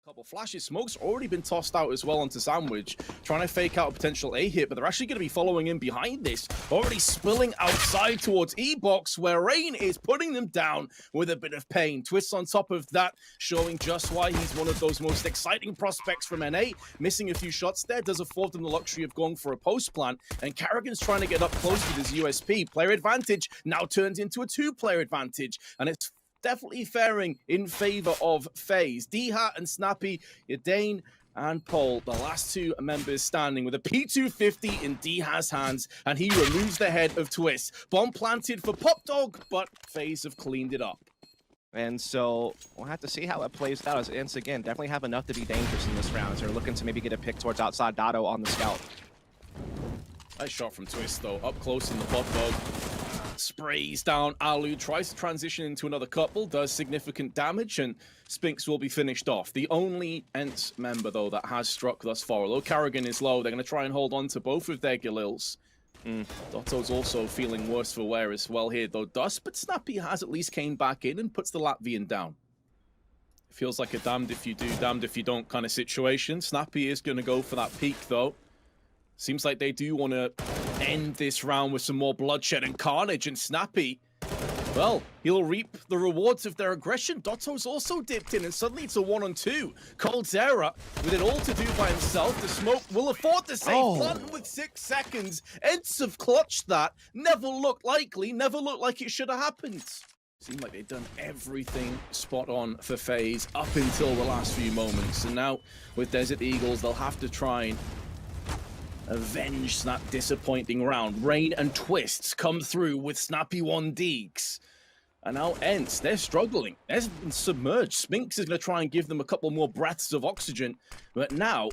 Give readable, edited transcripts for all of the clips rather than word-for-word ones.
Couple flashes. Smoke's already been tossed out as well onto Sandwich, trying to fake out a potential A hit, but they're actually going to be following in behind this, already spilling outside towards E-Box, where Rain is putting them down with a bit of pain. Twist on top of that, showing just why he's one of those most exciting prospects from NA. Missing a few shots there does afford them the luxury of going for a post plant, and Karrigan's trying to get up close with his USP. Player advantage now turns into a two-player advantage, and it's definitely faring in favor of FaZe. D-Hat and Snappy, Yadane and Paul, the last two members standing with a P250 in D-Hat's hands, and he removes the head of Twist. Bomb planted for Pop Dog, but FaZe have cleaned it up. And so we'll have to see how it plays out, as ENCE again definitely have enough to be dangerous in this round, as they're looking to maybe get a pick towards outside Dotto on the scout. Nice shot from Twist though, up close in the Pop Dog. Sprays down Alu, tries to transition into another couple, does significant damage, and Spinks will be finished off. The only ENCE member, though, that has struck thus far. Although Karrigan is low, they're going to try and hold on to both of their Galils. Dotto's also feeling worse for wear as well here, though. Dust, but Snappy has at least came back in and puts the Latvian down. It feels like a damned if you do, damned if you don't kind of situation. Snappy is going to go for that peak, though. Seems like they do want to end this round with some more bloodshed and carnage, and Snappy, well, he'll reap the rewards of their aggression. Dotto's also dipped in, and suddenly it's a 1-on-2. coldzera with it all to do by himself. The smoke will afford to save Blunt with 6 seconds. ENCE have clutched that. Never looked likely, never looked like it should have happened. Seemed like they'd done everything spot on for FaZe up until the last few moments. And now, with Desert Eagles, they'll have to try and avenge that disappointing round. Rain and Twists come through with snappy 1-deeks. And now ENCE, they're struggling. They're submerged. Spinks is going to try and give them a couple more breaths of oxygen. But now,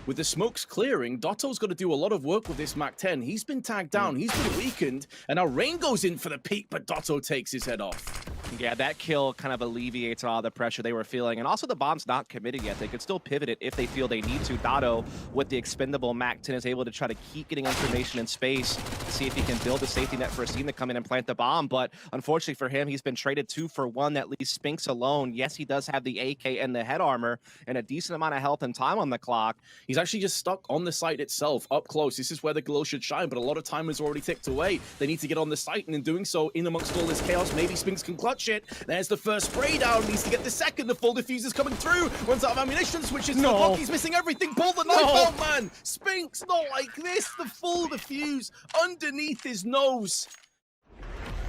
with the smokes clearing, Dotto's got to do a lot of work with this MAC-10. He's been tagged down, he's been weakened, and now Rain goes in for the peak, but Dotto takes his head off. Yeah, that kill kind of alleviates all the pressure they were feeling. And also the bomb's not committed yet. They could still pivot it if they feel they need to. Dotto, with the expendable MAC-10, is able to try to keep getting information in space to see if he can build a safety net for a team to come in and plant the bomb. But unfortunately for him, he's been traded 2 for 1. That leaves Spinks alone. Yes, he does have the AK and the head armor and a decent amount of health and time on the clock. He's actually just stuck on the site itself, up close. This is where the glow should shine, but a lot of time is already ticked away. They need to get on the site, and in doing so, in amongst all this chaos, maybe Spinks can clutch it. There's the first spray down, needs to get the second. The full diffuser's coming through, runs out of ammunition, switches to the block. He's missing everything. Pull the knife out, man. Spinks, not like this. The full diffuse underneath his nose.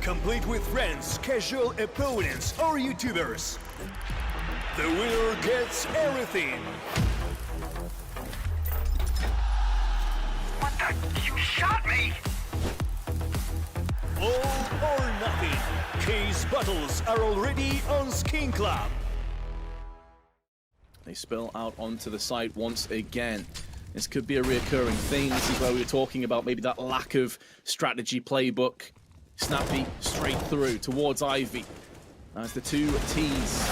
Complete with friends, casual opponents, or YouTubers. The winner gets everything. What the? You shot me! All or nothing. Case battles are already on Skin Club. They spill out onto the site once again. This could be a reoccurring theme. This is where we were talking about maybe that lack of strategy playbook. Snappy straight through towards Ivy. As the two T's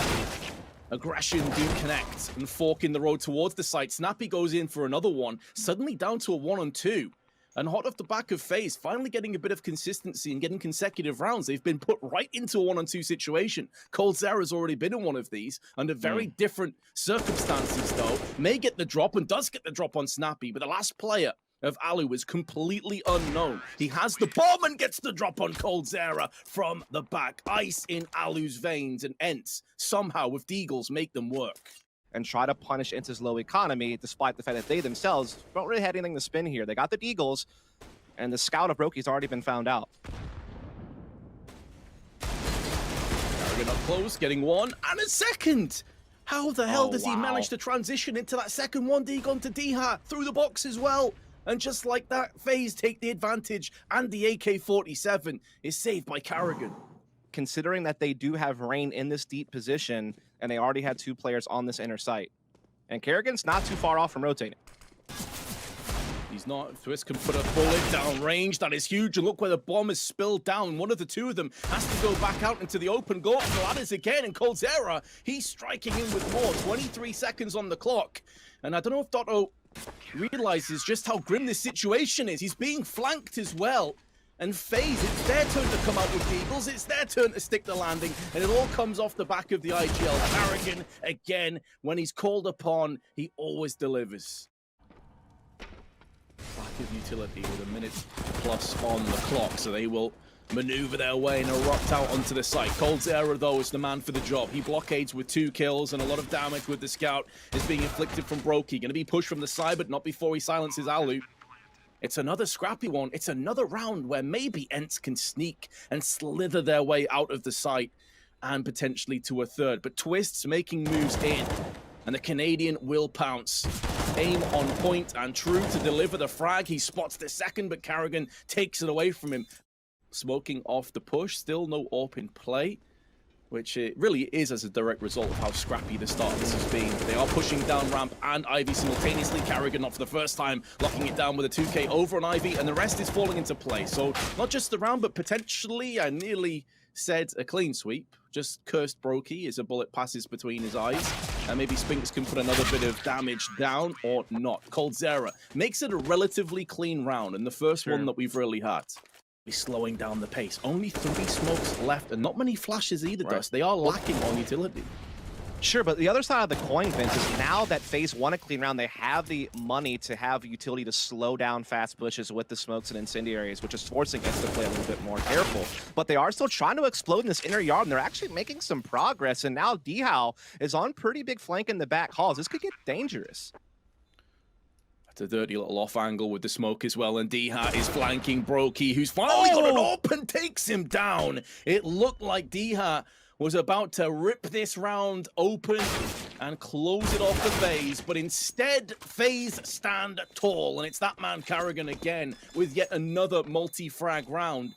aggression do connect and fork in the road towards the site. Snappy goes in for another one, suddenly down to a 1-on-2. And hot off the back of FaZe, finally getting a bit of consistency and getting consecutive rounds. They've been put right into a 1-on-2 situation. coldzera's already been in one of these under very different circumstances, though. May get the drop and does get the drop on Snappy, but the last player of Alu is completely unknown. He has the bomb and gets the drop on coldzera from the back. Ice in Alu's veins, and ENCE somehow with Deagles make them work. And try to punish ENCE's low economy, despite the fact that they themselves don't really have anything to spin here. They got the Deagles, and the scout of Broki's already been found out. Karrigan up close, getting one and a second. How the hell does he manage to transition into that second 1-dig onto D-Hat through the box as well? And just like that, FaZe take the advantage, and the AK-47 is saved by Karrigan. Considering that they do have Rain in this deep position, and they already had 2 players on this inner site. And Karrigan's not too far off from rotating. He's not. Twist can put a bullet down range. That is huge. And look where the bomb is spilled down. One of the two of them has to go back out into the open. Go up the ladders again. And coldzera, he's striking in with more. 23 seconds on the clock. And I don't know if Dotto realizes just how grim this situation is. He's being flanked as well. And FaZe, it's their turn to come out with Deagles, it's their turn to stick the landing, and it all comes off the back of the IGL. Carrigan, again, when he's called upon, he always delivers. Lack of utility with a minute plus on the clock, so they will maneuver their way and erupt out onto the site. coldzera, though, is the man for the job. He blockades with 2 kills and a lot of damage with the scout is being inflicted from Brokey. Going to be pushed from the side, but not before he silences Alu. It's another scrappy one. It's another round where maybe ENCE can sneak and slither their way out of the site and potentially to a third. But Twist's making moves in, and the Canadian will pounce. Aim on point and true to deliver the frag. He spots the second, but Carrigan takes it away from him. Smoking off the push, still no AWP in play, which it really is as a direct result of how scrappy the start of this has been. They are pushing down ramp and Ivy simultaneously. Carrigan, not for the first time, locking it down with a 2K over on Ivy, and the rest is falling into place. So not just the round, but potentially, I nearly said a clean sweep. Just cursed Brokey as a bullet passes between his eyes. And maybe Spinks can put another bit of damage down or not. coldzera makes it a relatively clean round, and the first one that we've really had. He's slowing down the pace. Only 3 smokes left, and not many flashes either, Dust. They are lacking on utility. Sure, but the other side of the coin, Vince, is now that FaZe won a clean round, they have the money to have utility to slow down fast pushes with the smokes and incendiaries, which is forcing ENCE to play a little bit more careful. But they are still trying to explode in this inner yard, and they're actually making some progress. And now Dhow is on pretty big flank in the back halls. This could get dangerous. It's a dirty little off angle with the smoke as well, and Dhow is flanking Brokey, who's finally got an open, takes him down. It looked like Dhow was about to rip this round open and close it off the FaZe, but instead FaZe stand tall, and it's that man Carrigan again with yet another multi-frag round,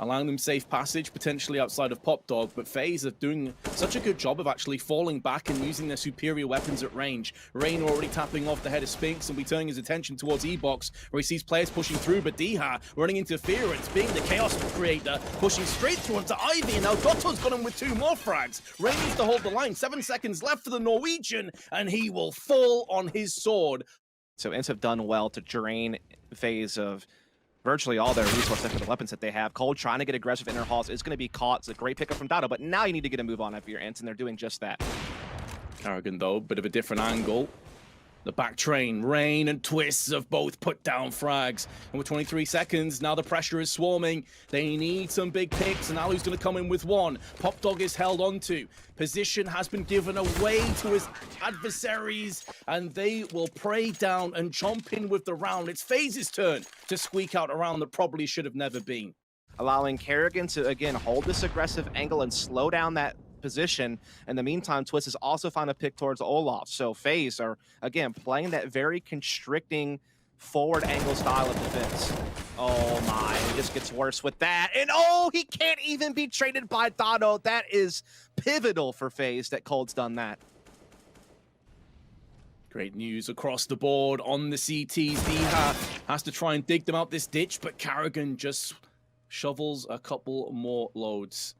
allowing them safe passage, potentially outside of Pop Dog, but FaZe are doing such a good job of actually falling back and using their superior weapons at range. Rain already tapping off the head of Spinks and be turning his attention towards E-Box, where he sees players pushing through, but Dhow running interference, being the chaos creator, pushing straight through onto Ivy, and now Dotto's got him with 2 more frags. Rain needs to hold the line, 7 seconds left for the Norwegian, and he will fall on his sword. So ENCE have done well to drain FaZe of virtually all their resources for the weapons that they have. Cold trying to get aggressive inner halls is going to be caught. It's a great pickup from Dado, but now you need to get a move on after your ENCE, and they're doing just that. Carrigan, though, bit of a different angle. The back train, Rain and Twists have both put down frags. And with 23 seconds, now the pressure is swarming. They need some big picks, and Alu's going to come in with 1. Pop Dog is held onto. Position has been given away to his adversaries, and they will pray down and jump in with the round. It's FaZe's turn to squeak out a round that probably should have never been. Allowing Carrigan to, again, hold this aggressive angle and slow down that position. In the meantime, Twist has also found a pick towards Olaf. So FaZe are, again, playing that very constricting forward angle style of defense. Oh my, it just gets worse with that. And oh, he can't even be traded by Dado. That is pivotal for FaZe that Cold's done that. Great news across the board on the CTs. Dhow has to try and dig them out this ditch, but Carrigan just shovels a couple more loads.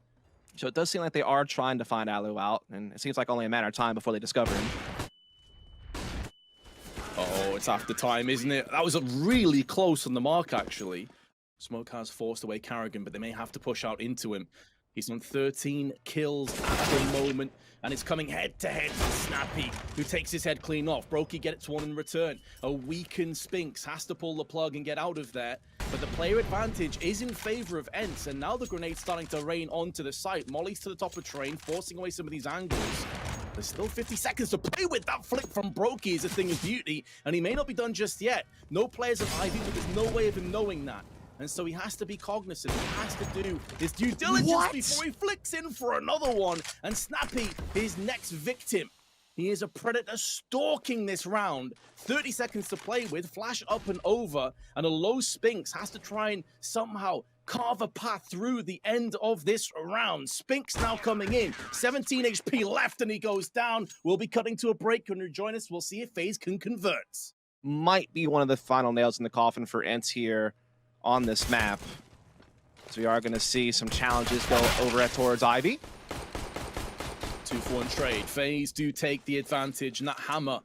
So it does seem like they are trying to find Alu out, and it seems like only a matter of time before they discover him. Oh, it's after time, isn't it? That was really close on the mark, actually. Smoke has forced away Carrigan, but they may have to push out into him. He's on 13 kills at the moment, and it's coming head-to-head with Snappy, who takes his head clean off. Brokey gets 1 in return. A weakened Spinks has to pull the plug and get out of there. But the player advantage is in favor of ENCE, and now the grenade's starting to rain onto the site. Molly's to the top of train, forcing away some of these angles. There's still 50 seconds to play with. That flick from Brokey is a thing of beauty, and he may not be done just yet. No players of Ivy, but there's no way of him knowing that. And so he has to be cognizant. He has to do his due diligence before he flicks in for another one. And Snappy, his next victim. He is a predator stalking this round. 30 seconds to play with, flash up and over, and a low Spinks has to try and somehow carve a path through the end of this round. Spinks now coming in, 17 HP left, and he goes down. We'll be cutting to a break. When you join us, we'll see if FaZe can convert. Might be one of the final nails in the coffin for ENCE here on this map. So we are going to see some challenges go over towards Ivy. 2-for-1 trade. FaZe do take the advantage, and that hammer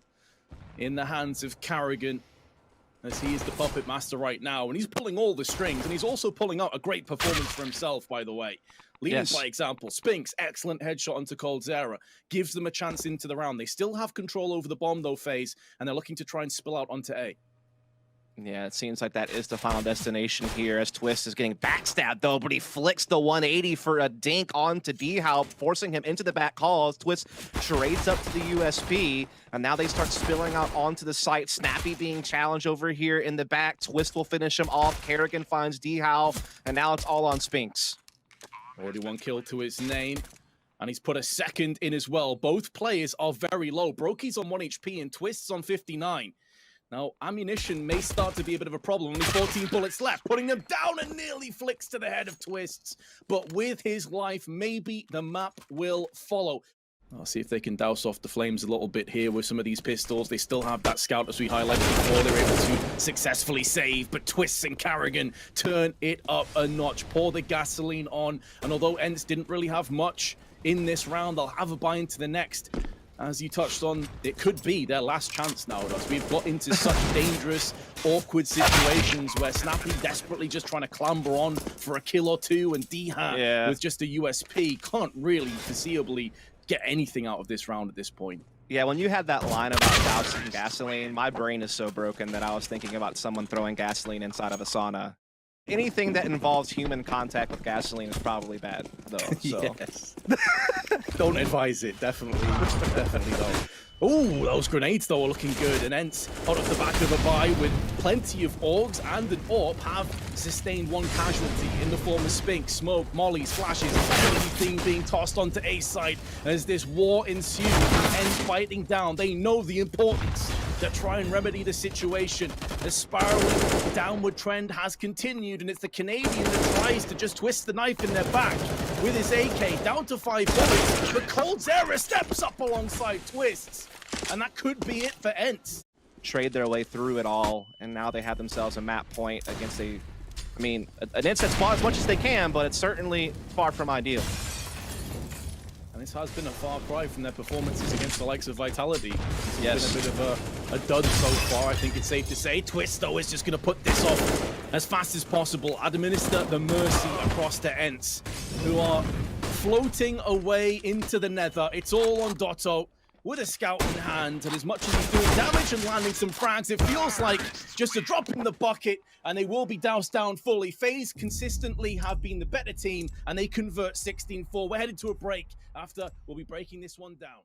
in the hands of Carrigan as he is the puppet master right now, and he's pulling all the strings, and he's also pulling out a great performance for himself, by the way. Leading by example. Spinks, excellent headshot onto Coldzera, gives them a chance into the round. They still have control over the bomb, though, FaZe, and they're looking to try and spill out onto A. Yeah, it seems like that is the final destination here as Twist is getting backstabbed, though, but he flicks the 180 for a dink onto D-How, forcing him into the back calls. Twist trades up to the USP, and now they start spilling out onto the site. Snappy being challenged over here in the back. Twist will finish him off. Kerrigan finds D-How, and now it's all on Spinks. Already one kill to his name, and he's put a second in as well. Both players are very low. Brokey's on 1 HP and Twist's on 59. Now, ammunition may start to be a bit of a problem. Only 14 bullets left, putting them down and nearly flicks to the head of Twists. But with his life, maybe the map will follow. I'll see if they can douse off the flames a little bit here with some of these pistols. They still have that scout, as we highlighted before. They're able to successfully save, but Twists and Kerrigan turn it up a notch, pour the gasoline on. And although ENCE didn't really have much in this round, they'll have a buy into the next. As you touched on, it could be their last chance now. We've got into such dangerous, awkward situations where Snappy desperately just trying to clamber on for a kill or two, and D-Hat with just a USP can't really foreseeably get anything out of this round at this point. Yeah, when you had that line about dousing gasoline, my brain is so broken that I was thinking about someone throwing gasoline inside of a sauna. Anything that involves human contact with gasoline is probably bad, though. So. Yes. Don't advise it, definitely. Definitely don't. Ooh, those grenades, though, are looking good. And ENCE, out of the back of a buy with plenty of Augs and an AWP, have sustained one casualty in the form of Spink, smoke, mollies, flashes, everything being tossed onto A side. As this war ensues, ENCE fighting down. They know the importance to try and remedy the situation. The spiraling downward trend has continued, and it's the Canadian that tries to just twist the knife in their back with his AK, down to 5 bullets. But Coldzera steps up alongside Twists, and that could be it for ENCE. Trade their way through it all, and now they have themselves a map point against an ENCE that's fought as much as they can, but it's certainly far from ideal. And this has been a far cry from their performances against the likes of Vitality. It's been a bit of a dud so far, I think it's safe to say. Twist, though, is just going to put this off as fast as possible. Administer the mercy across to ENCE, who are floating away into the nether. It's all on Dotto with a scout in hand, and as much as he's doing damage and landing some frags, it feels like just a drop in the bucket, and they will be doused down fully. FaZe consistently have been the better team, and they convert 16-4. We're headed to a break after we'll be breaking this one down.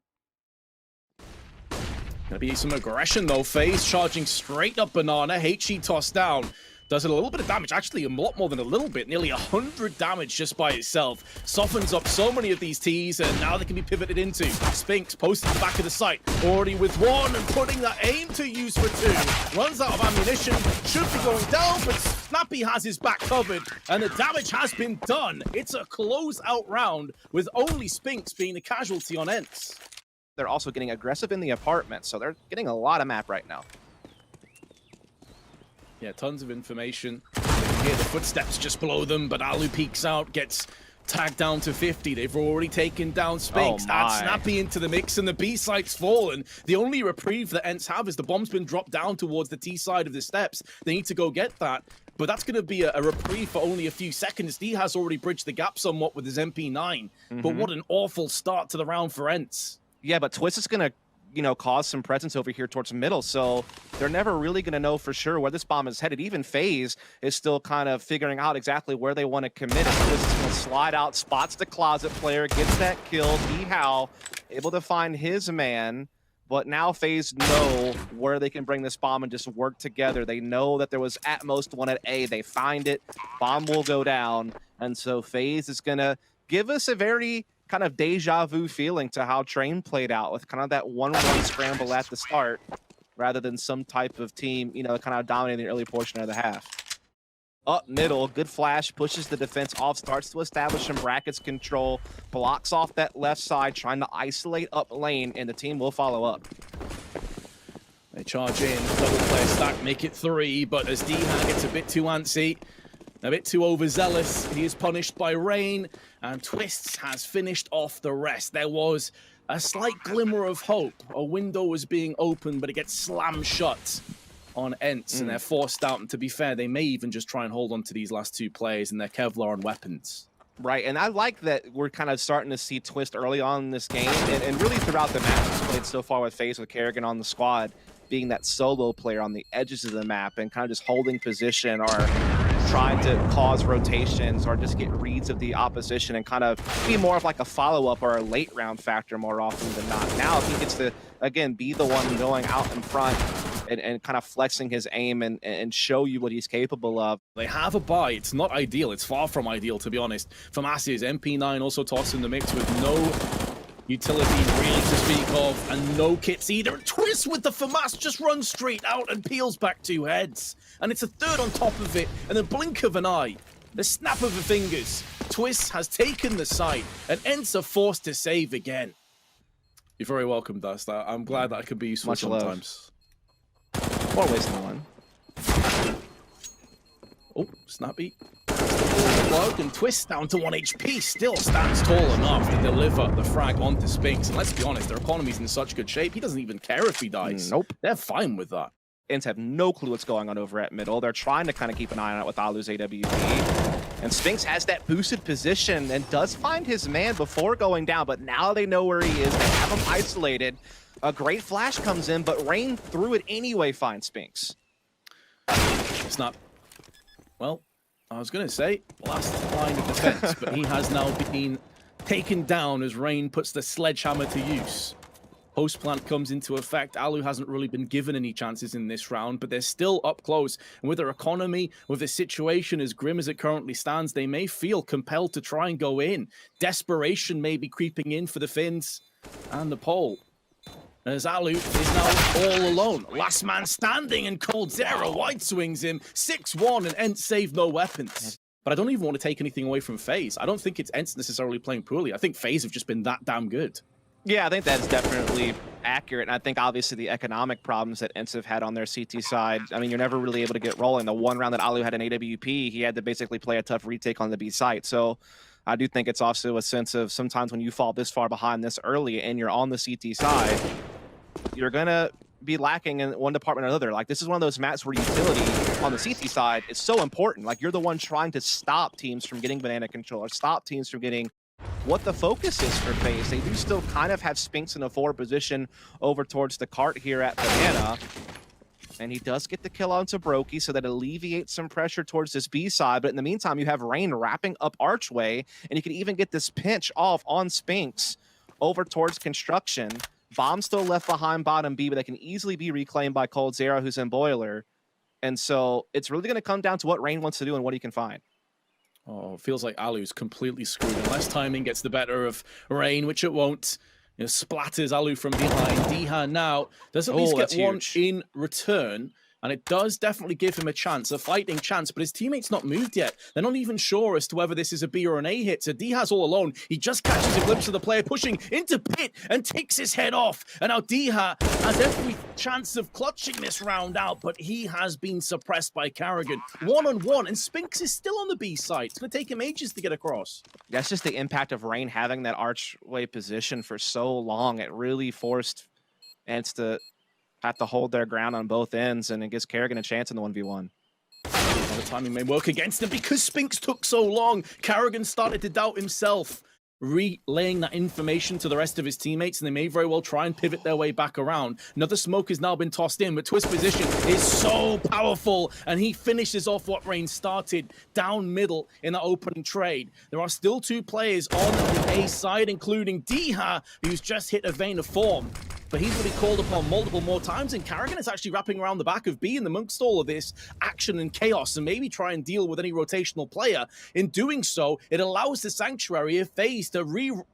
Gonna be some aggression though. FaZe charging straight up Banana. HE tossed down. Does it a little bit of damage, actually a lot more than a little bit, nearly 100 damage just by itself. Softens up so many of these Ts, and now they can be pivoted into. Spinks posted the back of the site, already with one, and putting that aim to use for 2. Runs out of ammunition, should be going down, but Snappy has his back covered, and the damage has been done. It's a close-out round, with only Spinks being the casualty on ENCE. They're also getting aggressive in the apartment, so they're getting a lot of map right now. Yeah, tons of information. You can hear the footsteps just below them, but Alu peeks out, gets tagged down to 50. They've already taken down Spinks. Add Snappy into the mix, and the B site's fallen. The only reprieve that ENCE have is the bomb's been dropped down towards the T side of the steps. They need to go get that, but that's going to be a reprieve for only a few seconds. D has already bridged the gap somewhat with his MP9, but what an awful start to the round for ENCE. Yeah, but Twist is going to cause some presence over here towards the middle, so they're never really going to know for sure where this bomb is headed. Even FaZe is still kind of figuring out exactly where they want to commit it. Twist is going to slide out, spots the closet player, gets that kill. D-How able to find his man, but now FaZe know where they can bring this bomb and just work together. They know that there was at most one at A. They find it, bomb will go down, and so FaZe is going to give us a very kind of deja vu feeling to how Train played out, with kind of that 1-1 scramble at the start rather than some type of team, kind of dominating the early portion of the half. Up middle, good flash, pushes the defense off, starts to establish some brackets control, blocks off that left side, trying to isolate up lane, and the team will follow up. They charge in, double player stack, make it 3, but as D-Han gets a bit too antsy, a bit too overzealous, he is punished by Rain, and Twists has finished off the rest. There was a slight glimmer of hope. A window was being opened, but it gets slammed shut. on ENCE, and they're forced out. And to be fair, they may even just try and hold on to these last two players and their Kevlar and weapons. Right, and I like that we're kind of starting to see Twist early on in this game, and really throughout the matches played so far with FaZe, with Kerrigan on the squad, being that solo player on the edges of the map and kind of just holding position or trying to cause rotations or just get reads of the opposition and kind of be more of like a follow-up or a late round factor more often than not. Now if he gets to, again, be the one going out in front and kind of flexing his aim and show you what he's capable of. They have a buy. It's not ideal. It's far from ideal, to be honest. FaMass's MP9 also tossed in the mix with no utility really to speak of, and no kits either. And Twist with the FaMass just runs straight out and peels back two heads. And it's a third on top of it, and the blink of an eye, the snap of the fingers. Twist has taken the site, and ENCE are forced to save again. You're very welcome, Dust. I'm glad that I could be useful sometimes. More ways than one. Oh, snappy. And Twist down to 1 HP, still stands tall enough to deliver the frag onto Spinks. And let's be honest, their economy's in such good shape, he doesn't even care if he dies. Nope. They're fine with that. ENCE have no clue what's going on over at middle. They're trying to kind of keep an eye on it with Alu's AWP. And Spinks has that boosted position and does find his man before going down, but now they know where he is. They have him isolated. A great flash comes in, but Rain threw it anyway, finds Spinks. It's not... Well, I was going to say, last line of defense, but he has now been taken down as Rain puts the sledgehammer to use. Post plant comes into effect. Alu hasn't really been given any chances in this round, but they're still up close. And with their economy, with the situation as grim as it currently stands, they may feel compelled to try and go in. Desperation may be creeping in for the Finns and the Pole. As Alu is now all alone. Last man standing, and coldzera wide swings him. 6-1, and ENCE save no weapons. But I don't even want to take anything away from FaZe. I don't think it's ENCE necessarily playing poorly. I think FaZe have just been that damn good. Yeah, I think that's definitely accurate. And I think obviously the economic problems that ENCE have had on their CT side, I mean, you're never really able to get rolling. The one round that Alu had an AWP, he had to basically play a tough retake on the B site. So I do think it's also a sense of sometimes when you fall this far behind this early and you're on the CT side, you're going to be lacking in one department or another. Like, this is one of those maps where utility on the CT side is so important. Like, you're the one trying to stop teams from getting banana control or stop teams from getting what the focus is for FaZe. They do still kind of have Spinks in a forward position over towards the cart here at banana. And he does get the kill onto Brokey, so that alleviates some pressure towards this B side. But in the meantime, you have Rain wrapping up Archway, and you can even get this pinch off on Spinks over towards Construction. Bomb still left behind bottom B, but they can easily be reclaimed by coldzera, who's in Boiler. And so it's really going to come down to what Rain wants to do and what he can find. Oh, it feels like Alu's completely screwed. Unless timing gets the better of Rain, which it won't. You know, splatters Alu from behind. Diha now does at least get one in return. And it does definitely give him a chance, a fighting chance, but his teammates not moved yet. They're not even sure as to whether this is a B or an A hit. So Diha's all alone. He just catches a glimpse of the player pushing into pit and takes his head off. And now Diha has every chance of clutching this round out, but he has been suppressed by Kerrigan. 1-on-1, and Spinks is still on the B side. It's going to take him ages to get across. That's just the impact of Rain having that archway position for so long. It really forced ENCE to have to hold their ground on both ends, and it gives Kerrigan a chance in the 1v1. The timing may work against him because Spinks took so long. Kerrigan started to doubt himself, relaying that information to the rest of his teammates, and they may very well try and pivot their way back around. Another smoke has now been tossed in, but Twist position is so powerful, and he finishes off what Rain started down middle in that opening trade. There are still two players on the A side, including Diha, who's just hit a vein of form. But he's going to be called upon multiple more times, and Kerrigan is actually wrapping around the back of B in amongst all of this action and chaos, and maybe try and deal with any rotational player. In doing so, it allows the Sanctuary of FaZe to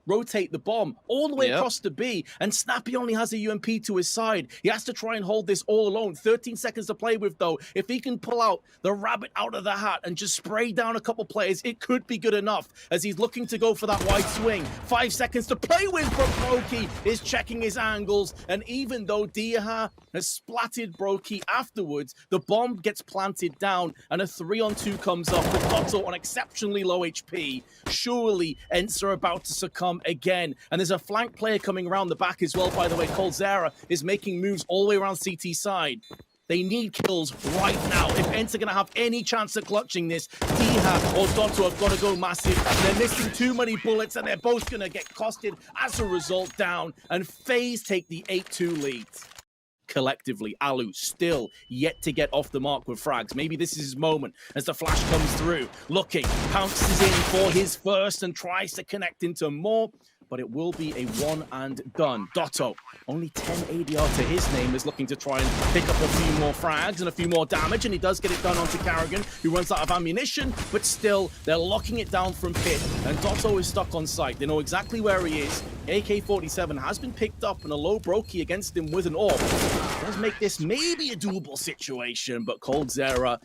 rotate the bomb all the way across to B, and Snappy only has a UMP to his side. He has to try and hold this all alone. 13 seconds to play with, though. If he can pull out the rabbit out of the hat and just spray down a couple players, it could be good enough as he's looking to go for that wide swing. 5 seconds to play with, but Brokey is checking his angles, and even though Diha has splatted Brokey afterwards, the bomb gets planted down, and a 3-on-2 comes up with Otto on exceptionally low HP. Surely ENCE are about to succumb again, and there's a flank player coming around the back as well. By the way, coldzera is making moves all the way around CT side. They need kills right now. If ENCE are going to have any chance at clutching this, Diha or Dotto have got to go massive. They're missing too many bullets, and they're both going to get costed as a result down. And FaZe take the 8-2 lead. Collectively, Alu still yet to get off the mark with frags. Maybe this is his moment as the flash comes through. Looking, pounces in for his first and tries to connect into more, but it will be a one and done. Dotto, only 10 ADR to his name, is looking to try and pick up a few more frags and a few more damage, and he does get it done onto Karrigan, who runs out of ammunition, but still, they're locking it down from pit, and Dotto is stuck on site. They know exactly where he is. AK-47 has been picked up, and a low brokey against him with an AWP does make this maybe a doable situation, but coldzera,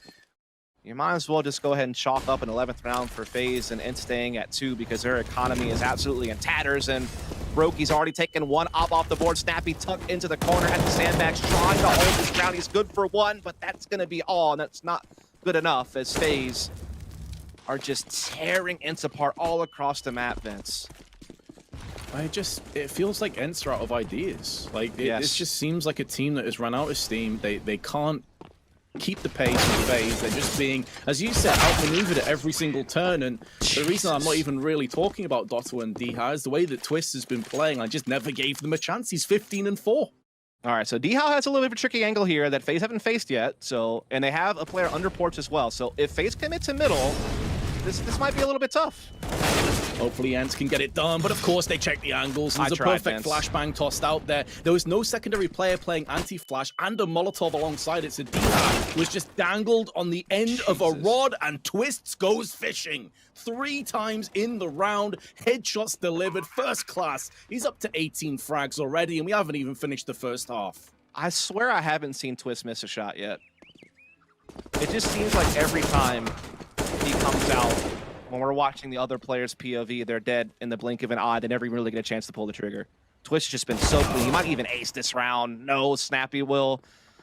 you might as well just go ahead and chalk up an 11th round for FaZe and ENCE staying at 2 because their economy is absolutely in tatters, and Brokey's already taken one op off the board. Snappy tucked into the corner at the sandbags, trying to hold this ground. He's good for one, but that's going to be all, and that's not good enough as FaZe are just tearing ENCE apart all across the map, Vince. It feels like ENCE are out of ideas. Like, this just seems like a team that has run out of steam. They can't keep the pace with FaZe. They're just being, as you said, outmaneuvered at every single turn. And the reason I'm not even really talking about Dotto and Diha is the way that Twist has been playing. I just never gave them a chance. He's 15-4. All right, so Diha has a little bit of a tricky angle here that FaZe haven't faced yet. So, and they have a player under porch as well. So if FaZe commits to middle, this might be a little bit tough. Hopefully ENCE can get it done, but of course they check the angles. There's a perfect flashbang tossed out there. There was no secondary player playing anti-flash and a Molotov alongside it, so Diha was just dangled on the end of a rod, and Twists goes fishing. 3 times in the round, headshots delivered, first class. He's up to 18 frags already, and we haven't even finished the first half. I swear I haven't seen Twist miss a shot yet. It just seems like every time he comes out, when we're watching the other players' POV, they're dead in the blink of an eye. They never even really get a chance to pull the trigger. Twitch just been so clean. He might even ace this round. No, Snappy will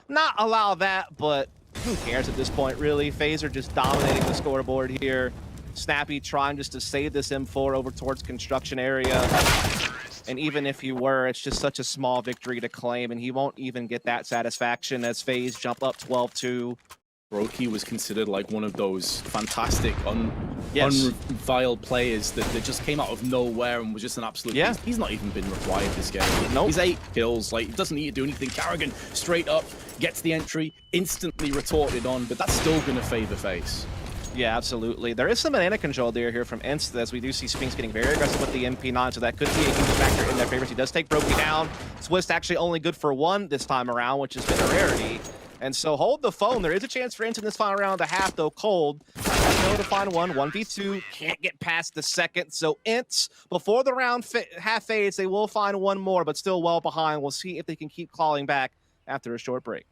not allow that, but who cares at this point, really? FaZe are just dominating the scoreboard here. Snappy trying just to save this M4 over towards construction area. And even if he were, it's just such a small victory to claim, and he won't even get that satisfaction as FaZe jump up 12-2. Brokey was considered like one of those fantastic, unreviled players that just came out of nowhere and was just an absolute beast. He's not even been required this game. Nope. He's 8 kills, like, he doesn't need to do anything. Karrigan straight up gets the entry, instantly retorted on, but that's still going to favor FaZe. Yeah, absolutely. There is some banana control there here from ENCE, as we do see Spinks getting very aggressive with the MP9, so that could be a huge factor in their favor. He does take Brokey down. Twist actually only good for 1 this time around, which has been a rarity. And so hold the phone. There is a chance for ENCE in this final round of the half, though. Cold to find 1v2. Can't get past the second. So ENCE, before the round half fades, they will find 1 more, but still well behind. We'll see if they can keep clawing back after a short break.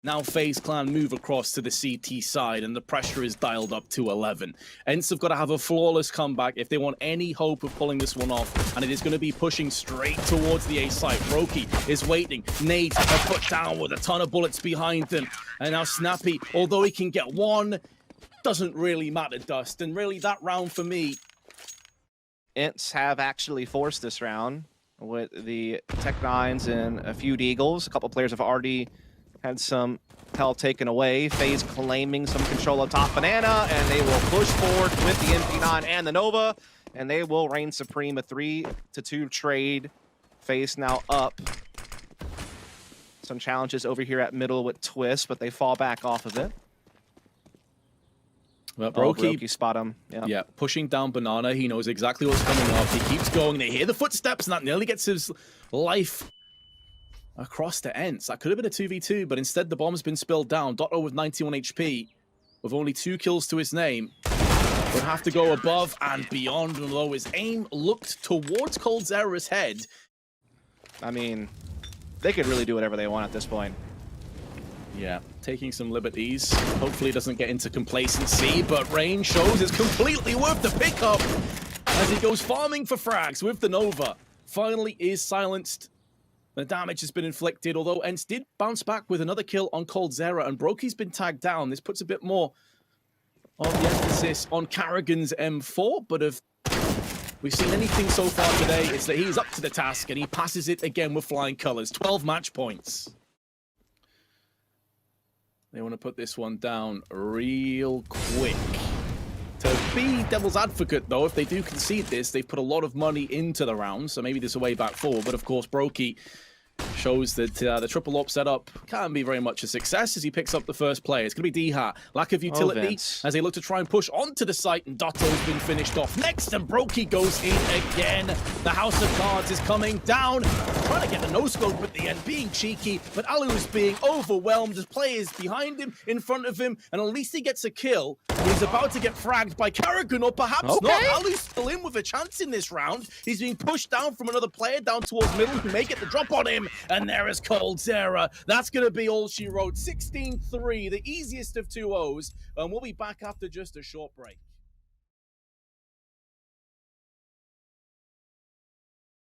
Now FaZe Clan move across to the CT side, and the pressure is dialed up to 11. ENCE have got to have a flawless comeback if they want any hope of pulling this one off, and it is going to be pushing straight towards the A site. Brokey is waiting. Nades are put down with a ton of bullets behind them. And now Snappy, although he can get 1, doesn't really matter, Dust. And really, that round for me... ENCE have actually forced this round with the Tech-9s and a few Deagles. A couple players have already had some health taken away. FaZe claiming some control of top banana, and they will push forward with the MP9 and the Nova, and they will reign supreme. A 3-2 trade. FaZe now up. Some challenges over here at middle with Twist, but they fall back off of it. Well, Brokey spot him. Yeah, pushing down banana. He knows exactly what's coming up. He keeps going. They hear the footsteps, and that nearly gets his life across to ENCE. That could have been a 2v2, but instead the bomb's been spilled down. Dotto with 91 HP, with only 2 kills to his name, would have to go above and beyond, although his aim looked towards coldzera's head. I mean, they could really do whatever they want at this point. Yeah, taking some liberties. Hopefully it doesn't get into complacency, but Rain shows it's completely worth the pickup as he goes farming for frags with the Nova. Finally is silenced. The damage has been inflicted, although ENCE did bounce back with another kill on coldzera, and Brokey's been tagged down. This puts a bit more of the emphasis on Karrigan's M4, but if we've seen anything so far today, it's that he's up to the task, and he passes it again with flying colors. 12 match points. They want to put this one down real quick. To be devil's advocate, though, if they do concede this, they've put a lot of money into the round, so maybe there's a way back forward. But of course, Brokey shows that the triple op setup can't be very much a success as he picks up the first player. It's going to be D-Hat. Lack of utility Vince. as they look to try and push onto the site, and Dotto's been finished off next, and Brokey goes in again. The House of Cards is coming down, trying to get the no-scope at the end, being cheeky, but Alu is being overwhelmed. There's players behind him, in front of him, and at least he gets a kill. He's about to get fragged by Karrigan, or perhaps not. Alu's still in with a chance in this round. He's being pushed down from another player down towards middle who may get the drop on him. And there is coldzera. That's going to be all she wrote. 16-3, the easiest of 2-0s. And we'll be back after just a short break.